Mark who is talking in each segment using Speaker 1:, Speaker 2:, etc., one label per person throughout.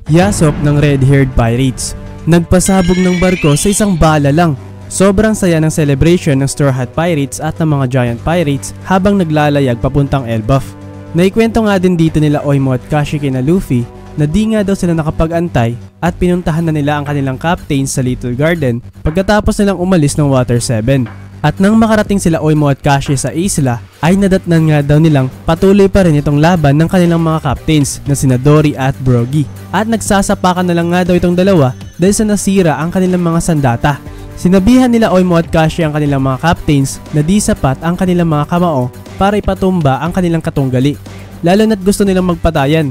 Speaker 1: Yasop ng red-haired pirates. Nagpasabog ng barko sa isang bala lang. Sobrang saya ng celebration ng Straw Hat Pirates at ng mga Giant Pirates habang naglalayag papuntang Elbaf. Naikwento nga din dito nila Oimo at Kashi kina Luffy na di nga daw sila nakapag-antay at pinuntahan na nila ang kanilang captains sa Little Garden pagkatapos nilang umalis ng Water 7. At nang makarating sila Oimo at Kashi sa isla ay nadatnan nga daw nilang patuloy pa rin itong laban ng kanilang mga captains na sina Dory at Brogy. At nagsasapakan na lang nga daw itong dalawa dahil sa nasira ang kanilang mga sandata. Sinabihan nila Oimo at Kashi ang kanilang mga captains na di sapat ang kanilang mga kamao para ipatumba ang kanilang katunggali, lalo na't gusto nilang magpatayan.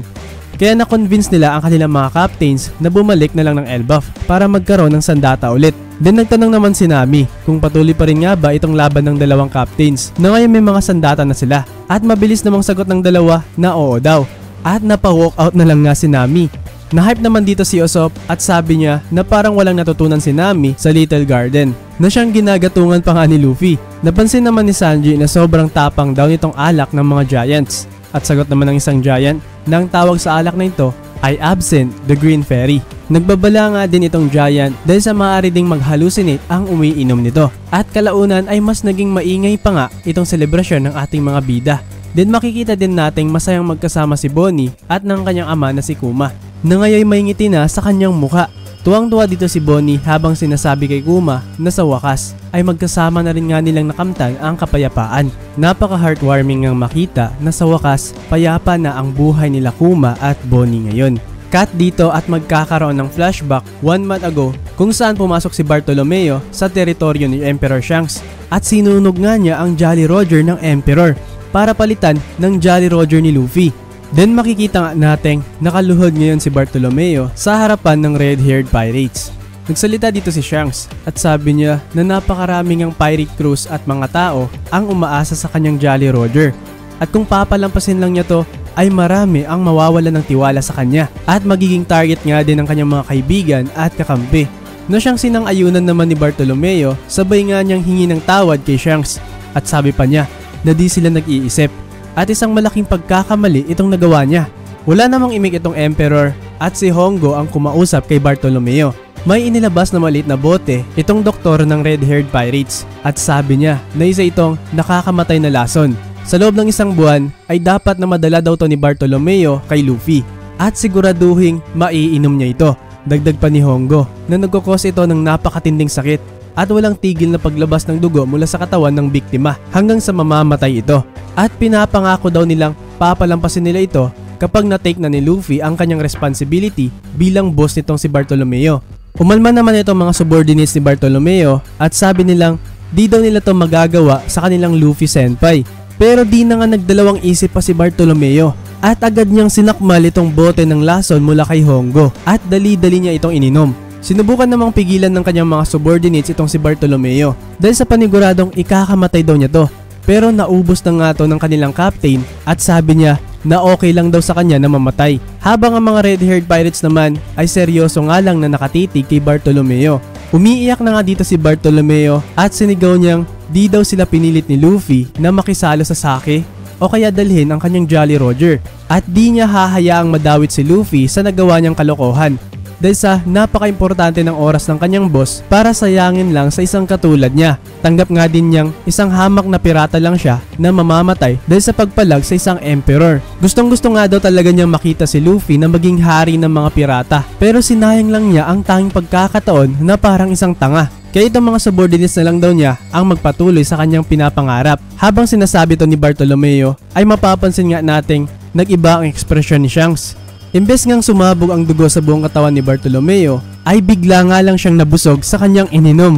Speaker 1: Kaya na-convince nila ang kanilang mga captains na bumalik na lang ng Elbaf para magkaroon ng sandata ulit. Then nagtanong naman si Nami kung patuloy pa rin nga ba itong laban ng dalawang captains na ngayon may mga sandata na sila. At mabilis namang sagot ng dalawa na oo daw. At napa-walkout na lang nga si Nami. Na-hype naman dito si Usopp at sabi niya na parang walang natutunan si Nami sa Little Garden na siyang ginagatungan pa nga ni Luffy. Napansin naman ni Sanji na sobrang tapang daw nitong alak ng mga Giants. At sagot naman ng isang Giant na ang tawag sa alak na ito ay Absinthe the Green Fairy. Nagbabala nga din itong Giant dahil sa maaari ding mag-hallucinate ang umiinom nito. At kalaunan ay mas naging maingay pa nga itong selebrasyon ng ating mga bida. Then makikita din nating masayang magkasama si Bonnie at ng kanyang ama na si Kuma na ngayon may ngiti na sa kanyang mukha. Tuwang-tuwa dito si Bonnie habang sinasabi kay Kuma na sa wakas ay magkasama na rin nga nilang nakamtan ang kapayapaan. Napaka-heartwarming ngang makita na sa wakas payapa na ang buhay nila Kuma at Bonnie ngayon. Cut dito at magkakaroon ng flashback 1 month ago kung saan pumasok si Bartolomeo sa teritoryo ni Emperor Shanks at sinunog nga niya ang Jolly Roger ng Emperor para palitan ng Jolly Roger ni Luffy. Then makikita nga nating nakaluhod ngayon si Bartolomeo sa harapan ng red-haired pirates. Nagsalita dito si Shanks at sabi niya na napakaraming ang pirate crews at mga tao ang umaasa sa kanyang Jolly Roger. At kung papalampasin lang niya to ay marami ang mawawala ng tiwala sa kanya at magiging target nga din ng kanyang mga kaibigan at kakampi. No siyang sinang-ayunan naman ni Bartolomeo, sabay nga niyang hingi ng tawad kay Shanks at sabi pa niya na di sila nag-iisip. At isang malaking pagkakamali itong nagawa niya. Wala namang imik itong Emperor at si Hongo ang kumausap kay Bartolomeo. May inilabas na maliit na bote itong doktor ng red-haired pirates at sabi niya na isa itong nakakamatay na lason. Sa loob ng isang buwan ay dapat na madala daw to ni Bartolomeo kay Luffy at siguraduhin maiinom niya ito. Dagdag pa ni Hongo na nagkukos ito ng napakatinding sakit at walang tigil na paglabas ng dugo mula sa katawan ng biktima hanggang sa mamamatay ito. At pinapangako daw nilang papalampasin nila ito kapag na-take na ni Luffy ang kanyang responsibility bilang boss nitong si Bartolomeo. Umalma naman itong mga subordinates ni Bartolomeo at sabi nilang di daw nila ito magagawa sa kanilang Luffy senpai. Pero di na nga nagdalawang isip pa si Bartolomeo at agad niyang sinakmal itong bote ng lason mula kay Hongo at dali-dali niya itong ininom. Sinubukan namang pigilan ng kanyang mga subordinates itong si Bartolomeo dahil sa paniguradong ikakamatay daw niya to. Pero naubos na nga to ng kanilang captain at sabi niya na okay lang daw sa kanya na mamatay. Habang ang mga red-haired pirates naman ay seryoso nga lang na nakatitig kay Bartolomeo. Umiiyak na nga dito si Bartolomeo at sinigaw niyang di daw sila pinilit ni Luffy na makisalo sa sake o kaya dalhin ang kanyang Jolly Roger. At di niya hahayaang madawit si Luffy sa nagawa niyang kalokohan dahil sa napaka-importante ng oras ng kanyang boss para sayangin lang sa isang katulad niya. Tanggap nga din niyang isang hamak na pirata lang siya na mamamatay dahil sa pagpalag sa isang emperor. Gustong-gusto nga daw talaga niyang makita si Luffy na maging hari ng mga pirata pero sinayang lang niya ang tanging pagkakataon na parang isang tanga. Kaya itong mga subordinates na lang daw niya ang magpatuloy sa kanyang pinapangarap. Habang sinasabi to ni Bartolomeo ay mapapansin nga nating nag-iba ang ekspresyon ni Shanks. Imbes ngang sumabog ang dugo sa buong katawan ni Bartolomeo, ay bigla nga lang siyang nabusog sa kanyang ininom.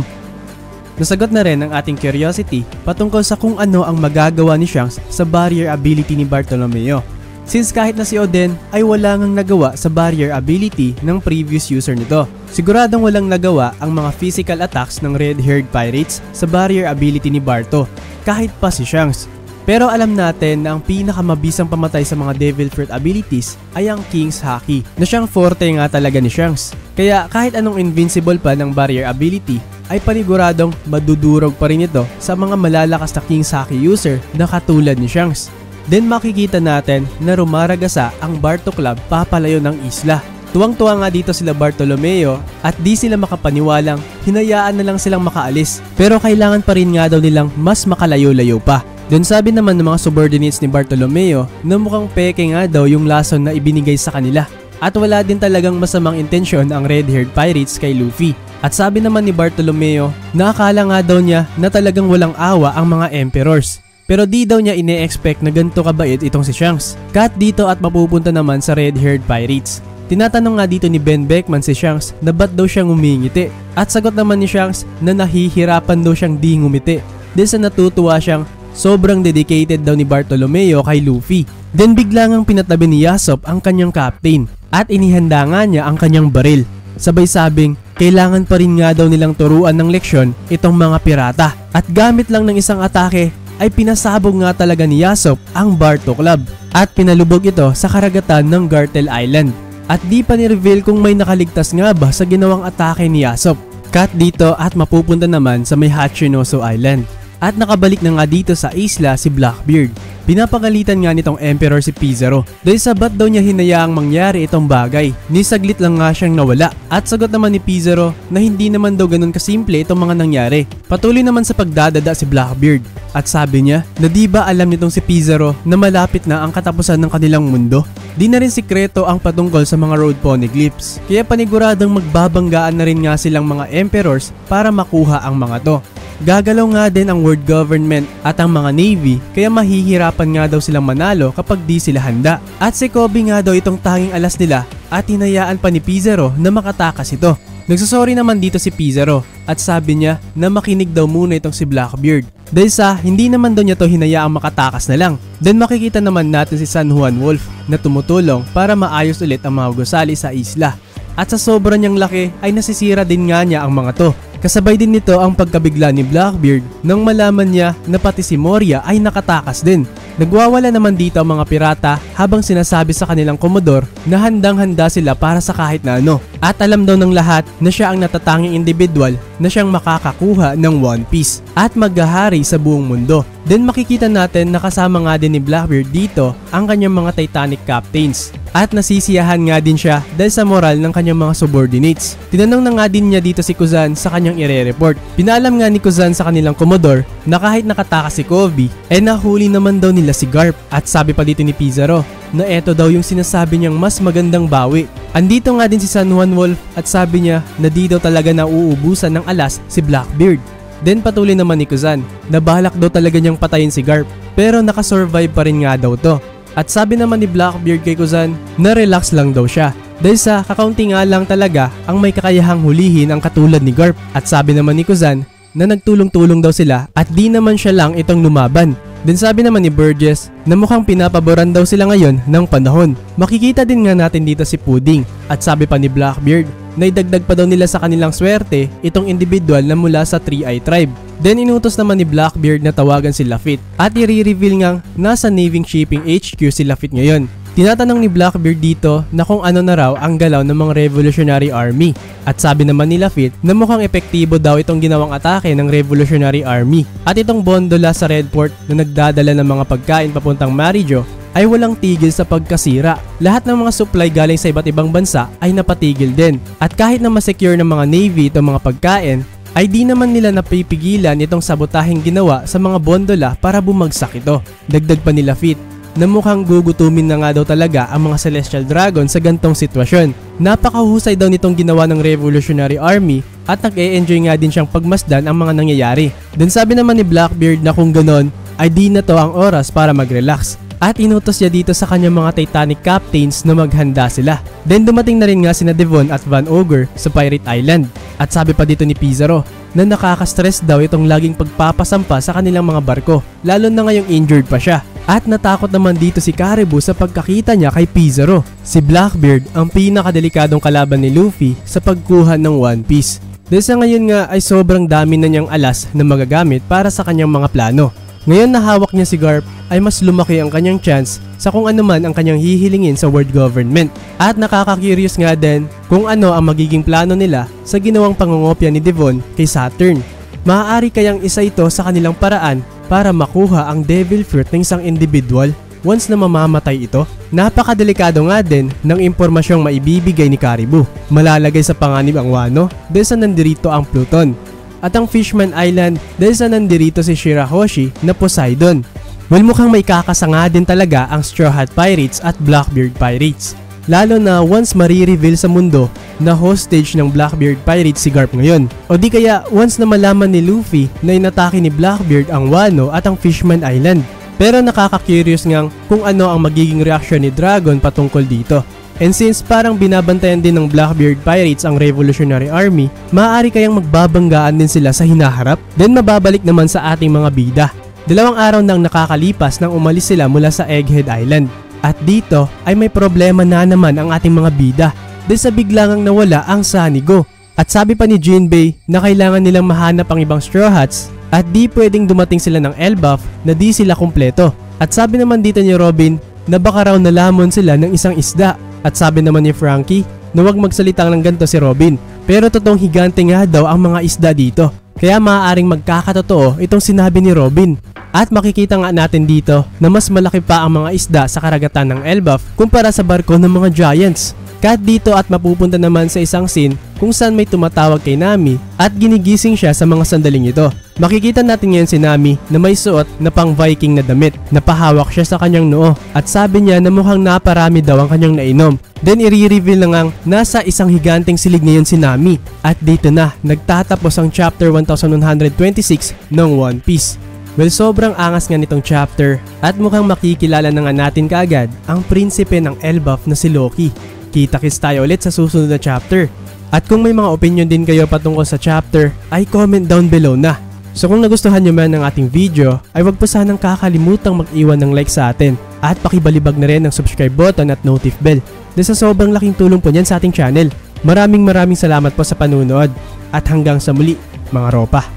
Speaker 1: Nasagot na rin ang ating curiosity patungkol sa kung ano ang magagawa ni Shanks sa barrier ability ni Bartolomeo. Since kahit na si Oden ay wala ngang nagawa sa barrier ability ng previous user nito. Siguradong walang nagawa ang mga physical attacks ng red-haired pirates sa barrier ability ni Barto, kahit pa si Shanks. Pero alam natin na ang pinakamabisang pamatay sa mga Devil Fruit abilities ay ang King's Haki, na siyang forte nga talaga ni Shanks. Kaya kahit anong invincible pa ng barrier ability, ay paniguradong madudurog pa rin ito sa mga malalakas na King's Haki user na katulad ni Shanks. Then makikita natin na rumaragasa ang Barto Club papalayo ng isla. Tuwang-tuwa nga dito sila Bartolomeo at di sila makapaniwalang hinayaan na lang silang makaalis. Pero kailangan pa rin nga daw nilang mas makalayo-layo pa. Doon sabi naman ng mga subordinates ni Bartolomeo na mukhang peke nga daw yung lason na ibinigay sa kanila. At wala din talagang masamang intensyon ang red-haired pirates kay Luffy. At sabi naman ni Bartolomeo na akala nga daw niya na talagang walang awa ang mga emperors. Pero di daw niya ine-expect na ganito kabait itong si Shanks. Cut dito at mapupunta naman sa red-haired pirates. Tinatanong nga dito ni Ben Beckman si Shanks na ba't daw siyang ngumingiti. At sagot naman ni Shanks na nahihirapan daw siyang di ngumiti. Dahil sa natutuwa siyang sobrang dedicated daw ni Bartolomeo kay Luffy. Then bigla ngang pinatabi ni Yasop ang kanyang captain at inihanda nga niya ang kanyang baril. Sabay sabing kailangan pa rin nga daw nilang turuan ng leksyon itong mga pirata. At gamit lang ng isang atake ay pinasabog nga talaga ni Yasop ang Barto Club at pinalubog ito sa karagatan ng Gartel Island. At di pa ni-reveal kung may nakaligtas nga ba sa ginawang atake ni Yasop. Cut dito at mapupunta naman sa may Hachinoso Island. At nakabalik na nga dito sa isla si Blackbeard. Pinapagalitan nga nitong Emperor si Pizarro dahil sa ba't daw niya hinayaang mangyari itong bagay. Ni saglit lang nga siyang nawala. At sagot naman ni Pizarro na hindi naman daw ganun kasimple itong mga nangyari. Patuloy naman sa pagdadada si Blackbeard. At sabi niya na di ba alam nitong si Pizarro na malapit na ang katapusan ng kanilang mundo. Di na rin sikreto ang patungkol sa mga road poneglyphs. Kaya paniguradang magbabanggaan na rin nga silang mga emperors para makuha ang mga to. Gagalaw nga din ang world government at ang mga navy kaya mahihirapan nga daw silang manalo kapag di sila handa. At si Kobe nga daw itong tanging alas nila at hinayaan pa ni Pizarro na makatakas ito. Nagsasorry naman dito si Pizarro at sabi niya na makinig daw muna itong si Blackbeard. Dahil sa hindi naman daw niya to hinayaang makatakas na lang. Then makikita naman natin si San Juan Wolf na tumutulong para maayos ulit ang mga gusali sa isla. At sa sobra niyang laki ay nasisira din nga niya ang mga to. Kasabay din nito ang pagkabigla ni Blackbeard nang malaman niya na pati si Moria ay nakatakas din. Nagwawala naman dito ang mga pirata habang sinasabi sa kanilang komodor na handang-handa sila para sa kahit na ano. At alam daw ng lahat na siya ang natatanging individual na siyang makakakuha ng One Piece at maghahari sa buong mundo. Then makikita natin na kasama nga din ni Blackbeard dito ang kanyang mga Titanic captains. At nasisiyahan nga din siya dahil sa moral ng kanyang mga subordinates. Tinanong na nga din niya dito si Kuzan sa kanyang ire-report. Pinalam nga ni Kuzan sa kanilang komodor na kahit nakatakas si Kobe, ay nahuli naman daw nila si Garp. At sabi pa dito ni Pizarro na eto daw yung sinasabi niyang mas magandang bawi. Andito nga din si San Juan Wolf at sabi niya na di daw talaga nauubusan ng alas si Blackbeard. Then patuloy naman ni Kuzan na balak daw talaga niyang patayin si Garp pero nakasurvive pa rin nga daw to. At sabi naman ni Blackbeard kay Kuzan na relax lang daw siya dahil sa kakaunti nga lang talaga ang may kakayahang hulihin ang katulad ni Garp. At sabi naman ni Kuzan na nagtulong-tulong daw sila at di naman siya lang itong lumaban. Then sabi naman ni Burgess na mukhang pinapaboran daw sila ngayon ng panahon. Makikita din nga natin dito si Pudding. At sabi pa ni Blackbeard na idagdag pa daw nila sa kanilang swerte itong individual na mula sa 3i tribe. Then inutos naman ni Blackbeard na tawagan si Lafitte at i-reveal ngang nasa Navy Shipping HQ si Lafitte ngayon. Tinatanong ni Blackbeard dito na kung ano na raw ang galaw ng mga Revolutionary Army. At sabi naman ni Lafitte na mukhang epektibo daw itong ginawang atake ng Revolutionary Army. At itong bondola sa Redport na nagdadala ng mga pagkain papuntang Marijo ay walang tigil sa pagkasira. Lahat ng mga supply galing sa iba't ibang bansa ay napatigil din. At kahit na masecure ng mga Navy itong mga pagkain, ay di naman nila napipigilan itong sabotaheng ginawa sa mga bondola para bumagsak ito. Dagdag pa ni Lafitte na mukhang gugutumin na nga daw talaga ang mga Celestial Dragon sa gantong sitwasyon. Napakahusay daw nitong ginawa ng Revolutionary Army at nag-e-enjoy nga din siyang pagmasdan ang mga nangyayari. Then sabi naman ni Blackbeard na kung ganon ay di na to ang oras para mag-relax. At inutos niya dito sa kanyang mga Titanic captains na maghanda sila. Then dumating na rin nga sina Devon at Van Ogre sa Pirate Island. At sabi pa dito ni Pizarro na nakaka-stress daw itong laging pagpapasampa sa kanilang mga barko, lalo na ngayong injured pa siya. At natakot naman dito si Caribou sa pagkakita niya kay Pizarro. Si Blackbeard ang pinakadelikadong kalaban ni Luffy sa pagkuha ng One Piece. Dahil sa ngayon nga ay sobrang dami na niyang alas na magagamit para sa kanyang mga plano. Ngayon na hawak niya si Garp ay mas lumaki ang kanyang chance sa kung ano man ang kanyang hihilingin sa world government. At nakaka-curious nga din kung ano ang magiging plano nila sa ginawang pangungopya ni Devon kay Saturn. Maaari kayang isa ito sa kanilang paraan para makuha ang Devil Fruit ng isang individual? once na mamamatay ito? Napakadelikado nga din ng impormasyong maibibigay ni Caribou. Malalagay sa panganib ang Wano dahil sa nandirito ang Pluton. At ang Fishman Island dahil sa nandirito si Shirahoshi na Poseidon. Well, mukhang may kakasanga din talaga ang Straw Hat Pirates at Blackbeard Pirates. Lalo na once marireveal sa mundo na hostage ng Blackbeard Pirates si Garp ngayon. O di kaya once na malaman ni Luffy na inatake ni Blackbeard ang Wano at ang Fishman Island. Pero nakaka-curious ngang kung ano ang magiging reaksyon ni Dragon patungkol dito. And since parang binabantayan din ng Blackbeard Pirates ang Revolutionary Army, maaari kayang magbabanggaan din sila sa hinaharap. Then mababalik naman sa ating mga bida. 2 araw nang nakakalipas nang umalis sila mula sa Egghead Island. At dito ay may problema na naman ang ating mga bida dahil sa biglangang nawala ang Sanigo. At sabi pa ni Jinbei na kailangan nilang mahanap ang ibang Straw Hats at di pwedeng dumating sila ng Elbaf na di sila kumpleto. At sabi naman dito ni Robin na baka raw nalamon sila ng isang isda. At sabi naman ni Frankie na huwag magsalita ng ganito si Robin. Pero totoong higante nga daw ang mga isda dito. Kaya maaaring magkakatotoo itong sinabi ni Robin. At makikita nga natin dito na mas malaki pa ang mga isda sa karagatan ng Elbaf kumpara sa barko ng mga Giants. Cut dito at mapupunta naman sa isang scene kung saan may tumatawag kay Nami at ginigising siya sa mga sandaling ito. Makikita natin ngayon si Nami na may suot na pang Viking na damit. Napahawak siya sa kanyang noo at sabi niya na mukhang naparami daw ang kanyang nainom. Then i-reveal na ngang nasa isang higanteng silig ngayon si Nami. At dito na nagtatapos ang chapter 1126 ng One Piece. Well, sobrang angas nga nitong chapter at mukhang makikilala na nga natin kaagad ang prinsipe ng Elbaf na si Loki. Kita-kits tayo ulit sa susunod na chapter. At kung may mga opinion din kayo patungkol sa chapter, ay comment down below na. So kung nagustuhan nyo man ang ating video, ay wag po sanang kakalimutang mag-iwan ng like sa atin at pakibalibag na rin ang subscribe button at notif bell. Dahil sa sobrang laking tulong po niyan sa ating channel. Maraming salamat po sa panunood at hanggang sa muli, mga ropa.